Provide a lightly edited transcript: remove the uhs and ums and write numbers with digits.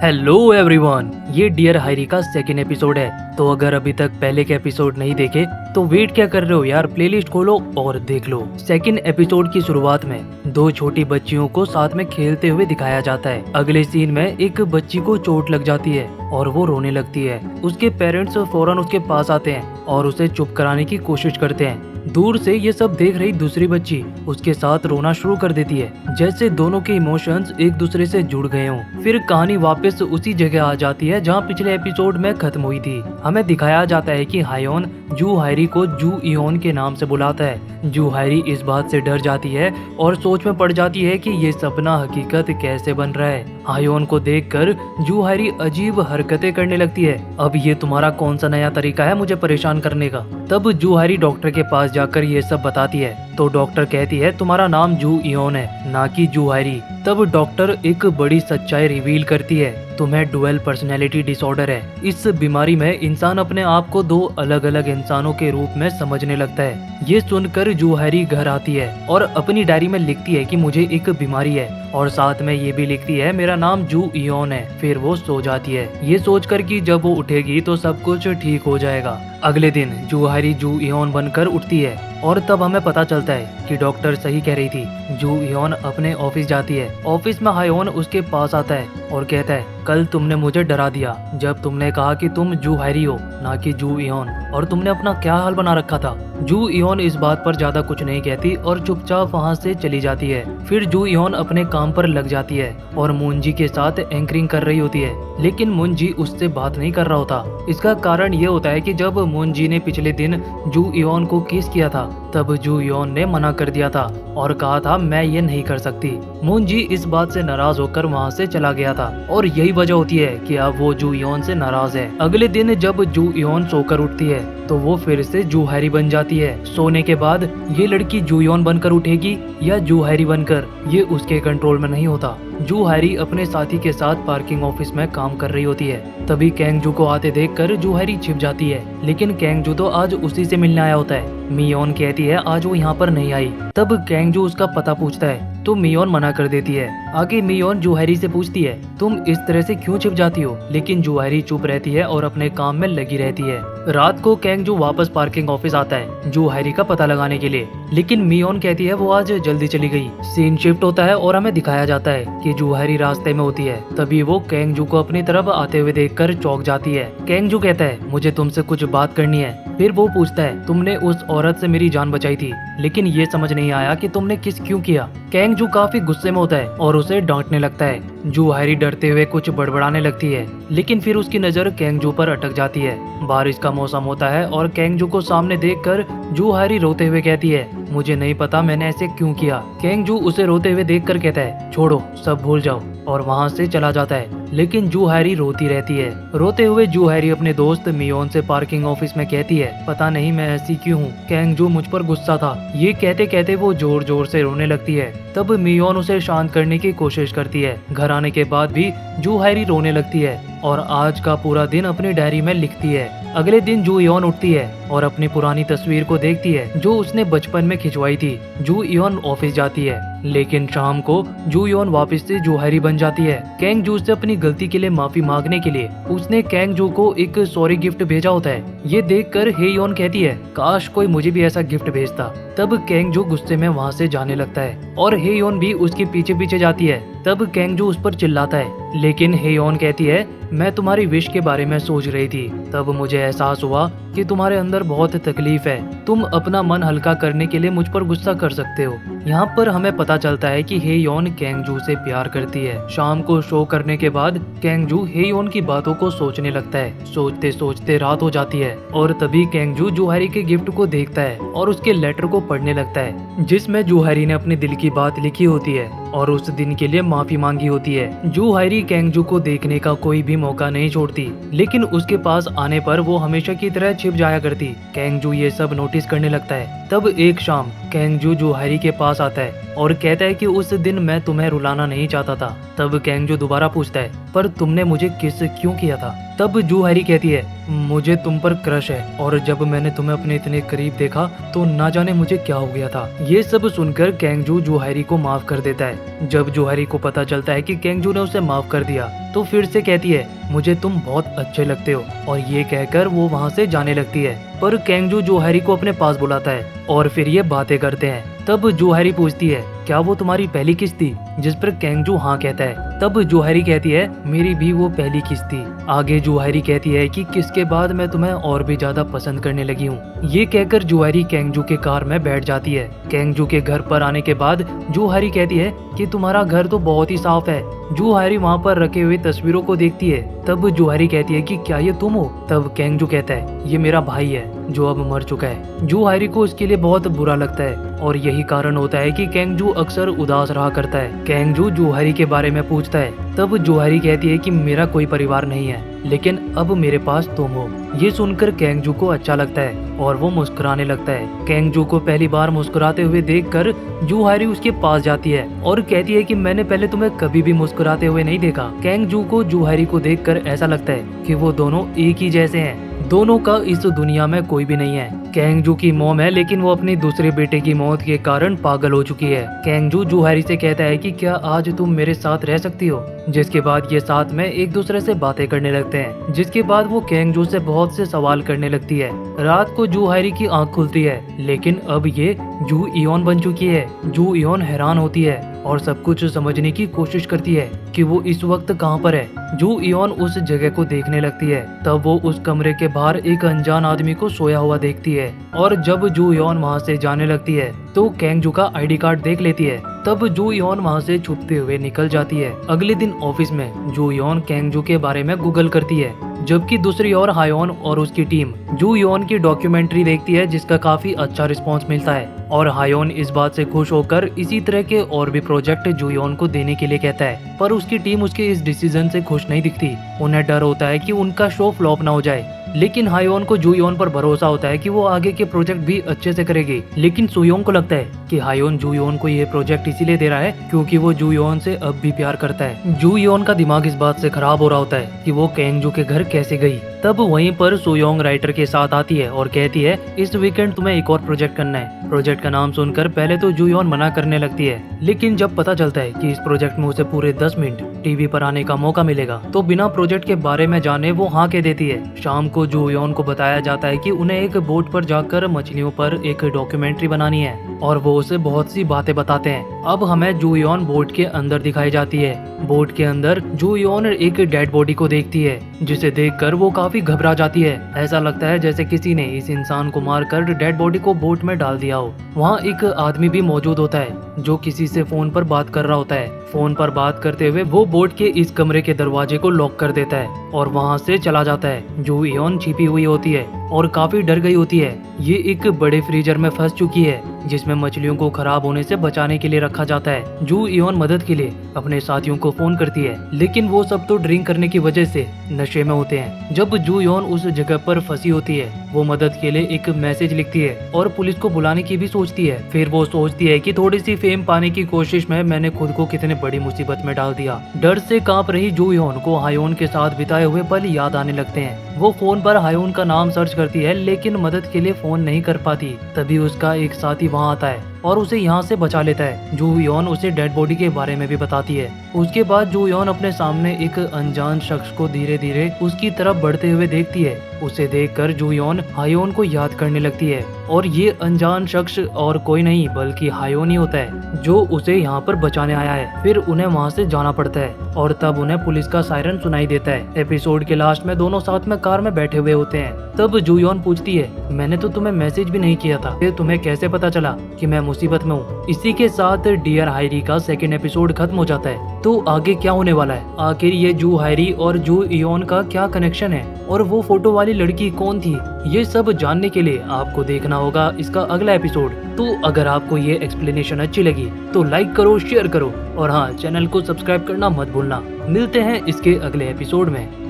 Hello everyone, ये dear हायरी का second episode है। तो अगर अभी तक पहले के एपिसोड नहीं देखे तो वेट क्या कर रहे हो यार, प्लेलिस्ट खोलो और देख लो। सेकेंड एपिसोड की शुरुआत में दो छोटी बच्चियों को साथ में खेलते हुए दिखाया जाता है। अगले सीन में एक बच्ची को चोट लग जाती है और वो रोने लगती है। उसके पेरेंट्स फौरन उसके पास आते हैं और उसे चुप कराने की कोशिश करते हैं। दूर से ये सब देख रही दूसरी बच्ची उसके साथ रोना शुरू कर देती है, जैसे दोनों के इमोशंस एक दूसरे से जुड़ गए हों। फिर कहानी वापस उसी जगह आ जाती है जहाँ पिछले एपिसोड में खत्म हुई थी। हमें दिखाया जाता है कि हायोन जू हायरी को जू इयोन के नाम से बुलाता है। जू हायरी इस बात से डर जाती है और सोच में पड़ जाती है कि ये सपना हकीकत कैसे बन रहा है। हायोन को देखकर जू हायरी अजीब हरकतें करने लगती है। अब ये तुम्हारा कौन सा नया तरीका है मुझे परेशान करने का? तब जू हायरी डॉक्टर के पास जाकर ये सब बताती है तो डॉक्टर कहती है तुम्हारा नाम जू इयोन है, ना कि जू हायरी। तब डॉक्टर एक बड़ी सच्चाई रिवील करती है, तुम्हें डुअल पर्सनैलिटी डिसऑर्डर है। इस बीमारी में इंसान अपने आप को दो अलग अलग इंसानों के रूप में समझने लगता है। ये सुनकर जू हायरी घर आती है और अपनी डायरी में लिखती है कि मुझे एक बीमारी है और साथ में ये भी लिखती है मेरा नाम जू इयोन है। फिर वो सो जाती है, ये सोचकर कि जब वो उठेगी तो सब कुछ ठीक हो जाएगा। अगले दिन जू हायरी जू इयोन बनकर उठती है और तब हमें पता चलता है कि डॉक्टर सही कह रही थी। जू इयोन अपने ऑफिस जाती है। ऑफिस में हायोन उसके पास आता है और कहता है कल तुमने मुझे डरा दिया जब तुमने कहा कि तुम जू हायरी हो, ना कि जू इयोन, और तुमने अपना क्या हाल बना रखा था। जू इयोन इस बात पर ज्यादा कुछ नहीं कहती और चुपचाप वहाँ से चली जाती है। फिर जू इयोन अपने काम पर लग जाती है और मुंजी के साथ एंकरिंग कर रही होती है, लेकिन मुंजी उससे बात नहीं कर रहा होता। इसका कारण ये होता है कि जब मुंजी ने पिछले दिन जू इयोन को किस किया था तब जू इयोन ने मना कर दिया था और कहा था मैं ये नहीं कर सकती। मुंजी इस बात से नाराज होकर वहाँ से चला गया था और यही वजह होती है कि अब वो जू इयोन से नाराज है। अगले दिन जब जू इयोन सोकर उठती है तो वो फिर से जू हायरी बन जाती है। सोने के बाद ये लड़की जू इयोन बनकर उठेगी या जू हायरी बनकर, ये उसके कंट्रोल में नहीं होता। जू हायरी अपने साथी के साथ पार्किंग ऑफिस में काम कर रही होती है। तभी कैंगजू को आते देखकर जू हायरी छिप जाती है, लेकिन कैंगजू तो आज उसी से मिलने आया होता है। मियोन कहती है आज वो यहाँ पर नहीं आई। तब कैंगजू उसका पता पूछता है तो मियोन मना कर देती है। आगे मियोन जू हायरी से पूछती है तुम इस तरह से क्यों छिप जाती हो, लेकिन जू हायरी चुप रहती है और अपने काम में लगी रहती है। रात को कैंगजू वापस पार्किंग ऑफिस आता है जू हायरी का पता लगाने के लिए, लेकिन मियोन कहती है वो आज जल्दी चली गई। सीन शिफ्ट होता है और हमें दिखाया जाता है कि जू हायरी रास्ते में होती है। तभी वो कैंगजू को अपनी तरफ आते हुए देखकर चौंक जाती है। कैंगजू कहता है मुझे तुमसे कुछ बात करनी है। फिर वो पूछता है तुमने उस औरत से मेरी जान बचाई थी, लेकिन ये समझ नहीं आया कि तुमने किस क्यों किया। कैंगजू काफी गुस्से में होता है और उसे डांटने लगता है। जू हायरी डरते हुए कुछ बड़बड़ाने लगती है, लेकिन फिर उसकी नजर कैंगजू पर अटक जाती है। बारिश का मौसम होता है और कैंगजू को सामने देखकर जू हायरी रोते हुए कहती है मुझे नहीं पता मैंने ऐसे क्यों किया। कैंगजू उसे रोते हुए देखकर कहता है छोड़ो सब भूल जाओ, और वहाँ से चला जाता है। लेकिन जू हायरी रोती रहती है। रोते हुए जू हायरी अपने दोस्त मियोन से पार्किंग ऑफिस में कहती है पता नहीं मैं ऐसी क्यों हूँ, कैंगजू मुझ पर गुस्सा था। ये कहते कहते वो जोर जोर से रोने लगती है। तब मियोन उसे शांत करने की कोशिश करती है। घर आने के बाद भी जू हायरी रोने लगती है और आज का पूरा दिन अपनी डायरी में लिखती है। अगले दिन जू इयोन उठती है और अपनी पुरानी तस्वीर को देखती है जो उसने बचपन में खिंचवाई थी। जू इयोन ऑफिस जाती है, लेकिन शाम को जू इयोन वापस से जू हायरी बन जाती है। कैंगजू से अपनी गलती के लिए माफी मांगने के लिए उसने कैंगजू को एक सॉरी गिफ्ट भेजा होता है। ये देखकर हेयोन कहती है काश कोई मुझे भी ऐसा गिफ्ट भेजता। तब कैंगजू गुस्से में वहाँ से जाने लगता है और हेयोन भी उसके पीछे पीछे जाती है। तब कैंगजू उस पर चिल्लाता है, लेकिन हेयोन कहती है मैं तुम्हारी विश के बारे में सोच रही थी। तब मुझे एहसास हुआ कि तुम्हारे अंदर बहुत तकलीफ है, तुम अपना मन हल्का करने के लिए मुझ पर गुस्सा कर सकते हो। यहाँ पर हमें पता चलता है कि हेयोन कैंगजू से प्यार करती है। शाम को शो करने के बाद कैंगजू हेयोन की बातों को सोचने लगता है। सोचते सोचते रात हो जाती है और तभी कैंगजू जू हायरी के गिफ्ट को देखता है और उसके लेटर को पढ़ने लगता है, जिसमें जू हायरी ने अपने दिल की बात लिखी होती है और उस दिन के लिए माफी मांगी होती है। जू हायरी कैंगजू को देखने का कोई भी मौका नहीं छोड़ती, लेकिन उसके पास आने पर वो हमेशा की तरह छिप जाया करती। कैंगजू ये सब नोटिस करने लगता है। तब एक शाम कैंगजू जू हायरी के पास आता है और कहता है कि उस दिन मैं तुम्हें रुलाना नहीं चाहता था। तब कैंगजू दोबारा पूछता है पर तुमने मुझे किस क्यों किया था। तब जू हैरी कहती है मुझे तुम पर क्रश है और जब मैंने तुम्हें अपने इतने करीब देखा तो ना जाने मुझे क्या हो गया था। ये सब सुनकर कैंगजू जू हैरी को माफ कर देता है। जब जू हैरी को पता चलता है कि कैंगजू ने उसे माफ कर दिया तो फिर से कहती है मुझे तुम बहुत अच्छे लगते हो और ये कहकर वो वहाँ से जाने लगती है। पर कैंगजू जू हैरी को अपने पास बुलाता है और फिर ये बातें करते हैं। तब जू हैरी पूछती है क्या वो तुम्हारी पहली किस थी, जिस पर कैंगजू हाँ कहता है। तब जू हैरी कहती है मेरी भी वो पहली किस थी। आगे जू हैरी कहती है कि किसके बाद मैं तुम्हें और भी ज्यादा पसंद करने लगी हूँ। ये कहकर जू हैरी कैंगजू के कार में बैठ जाती है। कैंगजू के घर पर आने के बाद जू हैरी कहती है कि तुम्हारा घर तो बहुत ही साफ है। जू हैरी वहाँ पर रखे हुए तस्वीरों को देखती है। तब जू हैरी कहती है कि क्या ये तुम हो। तब कैंगजू कहता है ये मेरा भाई है जो अब मर चुका है। जू हैरी को इसके लिए बहुत बुरा लगता है और यही कारण होता है कि कैंगजू अक्सर उदास रहा करता है। कैंगजू जू हैरी के बारे में पूछता है। तब जू हैरी कहती है कि मेरा कोई परिवार नहीं है लेकिन अब मेरे पास तुम हो। ये सुनकर कैंगजू को अच्छा लगता है और वो मुस्कुराने लगता है। कैंगजू को पहली बार मुस्कुराते हुए देखकर जू हैरी उसके पास जाती है और कहती है कि मैंने पहले तुम्हें कभी भी मुस्कुराते हुए नहीं देखा। कैंगजू को जू हैरी को देखकर ऐसा लगता है कि वो दोनों एक ही जैसे हैं। दोनों का इस दुनिया में कोई भी नहीं है। कैंगजू की मॉम है लेकिन वो अपनी दूसरे बेटे की मौत के कारण पागल हो चुकी है। कैंगजू जू हैरी से कहता है कि क्या आज तुम मेरे साथ रह सकती हो। जिसके बाद ये साथ में एक दूसरे से बातें करने लगते हैं। जिसके बाद वो कैंगजू से बहुत से सवाल करने लगती है। रात को जू हैरी की आंख खुलती है लेकिन अब ये जू इयोन बन चुकी है। जू इयोन हैरान होती है और सब कुछ समझने की कोशिश करती है कि वो इस वक्त कहाँ पर है। जू इयोन उस जगह को देखने लगती है। तब वो उस कमरे के बाहर एक अनजान आदमी को सोया हुआ देखती है और जब जू इयोन वहाँ से जाने लगती है तो कैंगजू का आईडी कार्ड देख लेती है। तब जू इयोन वहाँ से छुपते हुए निकल जाती है। अगले दिन ऑफिस में जू इयोन कैंगजू के बारे में गूगल करती है जबकि दूसरी ओर हायोन और उसकी टीम जू इयोन की डॉक्यूमेंट्री देखती है जिसका काफी अच्छा रिस्पांस मिलता है और हायोन इस बात से खुश होकर इसी तरह के और भी प्रोजेक्ट जू इयोन को देने के लिए कहता है। पर उसकी टीम उसके इस डिसीजन से खुश नहीं दिखती। उन्हें डर होता है कि उनका शो फ्लॉप ना हो जाए। लेकिन हायोन को जू इयोन पर भरोसा होता है कि वो आगे के प्रोजेक्ट भी अच्छे से करेगी। लेकिन सुयोंग को लगता है कि हायोन जू इयोन को ये प्रोजेक्ट इसीलिए दे रहा है क्योंकि वो जू इयोन से अब भी प्यार करता है। जू इयोन का दिमाग इस बात से खराब हो रहा होता है कि वो कैंगजू के घर कैसे गई। तब वहीं पर सुयोंग राइटर के साथ आती है और कहती है इस वीकेंड तुम्हें एक और प्रोजेक्ट करना है। प्रोजेक्ट का नाम सुनकर पहले तो जू इयोन मना करने लगती है लेकिन जब पता चलता है कि इस प्रोजेक्ट में उसे पूरे 10 मिनट टीवी पर आने का मौका मिलेगा तो बिना प्रोजेक्ट के बारे में जाने वो हाँ कह देती है। शाम को जू इयोन को बताया जाता है कि उन्हें एक बोट पर जाकर मछलियों पर एक डॉक्यूमेंट्री बनानी है और वो उसे बहुत सी बातें बताते हैं। अब हमें जू इयोन बोट के अंदर दिखाई जाती है। बोट के अंदर जू इयोन एक डेड बॉडी को देखती है जिसे देखकर वो काफी घबरा जाती है। ऐसा लगता है जैसे किसी ने इस इंसान को मारकर डेड बॉडी को बोट में डाल दिया हो। वहाँ एक आदमी भी मौजूद होता है जो किसी से फोन पर बात कर रहा होता है। फोन पर बात करते हुए वो बोट के इस कमरे के दरवाजे को लॉक कर देता है और वहाँ से चला जाता है। जू इयोन छिपी हुई होती है और काफी डर गई होती है। ये एक बड़े फ्रीजर में फंस चुकी है जिसमें मछलियों को खराब होने से बचाने के लिए रखा जाता है। जू इयोन मदद के लिए अपने साथियों को फोन करती है लेकिन वो सब तो ड्रिंक करने की वजह से नशे में होते हैं। जब जू इयोन उस जगह पर फंसी होती है वो मदद के लिए एक मैसेज लिखती है और पुलिस को बुलाने की भी सोचती है। फिर वो सोचती है कि थोड़ी सी फेम पाने की कोशिश में मैंने खुद को कितने बड़ी मुसीबत में डाल दिया। डर से कांप रही जू इयोन को हायोन के साथ बिताए हुए पल याद आने लगते हैं। वो फोन पर हायोन का नाम सर्च करती है लेकिन मदद के लिए फोन नहीं कर पाती। तभी उसका एक साथी वहाँ आता है और उसे यहाँ से बचा लेता है। जू इयोन उसे डेड बॉडी के बारे में भी बताती है। उसके बाद जू इयोन अपने सामने एक अनजान शख्स को धीरे धीरे उसकी तरफ बढ़ते हुए देखती है। उसे देखकर जू इयोन हायोन को याद करने लगती है और ये अनजान शख्स और कोई नहीं बल्कि हायोन ही होता है जो उसे यहाँ पर बचाने आया है। फिर उन्हें वहाँ से जाना पड़ता है और तब उन्हें पुलिस का सायरन सुनाई देता है। एपिसोड के लास्ट में दोनों साथ में कार में बैठे हुए होते हैं। तब जू इयोन पूछती है मैंने तो तुम्हें मैसेज भी नहीं किया था, फिर तुम्हें कैसे पता चला कि मैं मुसीबत में हूँ। इसी के साथ डियर हायरी का सेकंड एपिसोड खत्म हो जाता है। तो आगे क्या होने वाला है, आखिर ये जू हायरी और जू इयोन का क्या कनेक्शन है और वो फोटो वाली लड़की कौन थी, ये सब जानने के लिए आपको देखना होगा इसका अगला एपिसोड। तो अगर आपको ये एक्सप्लेनेशन अच्छी लगी तो लाइक करो, शेयर करो और हाँ, चैनल को सब्सक्राइब करना मत भूलना। मिलते हैं इसके अगले एपिसोड में।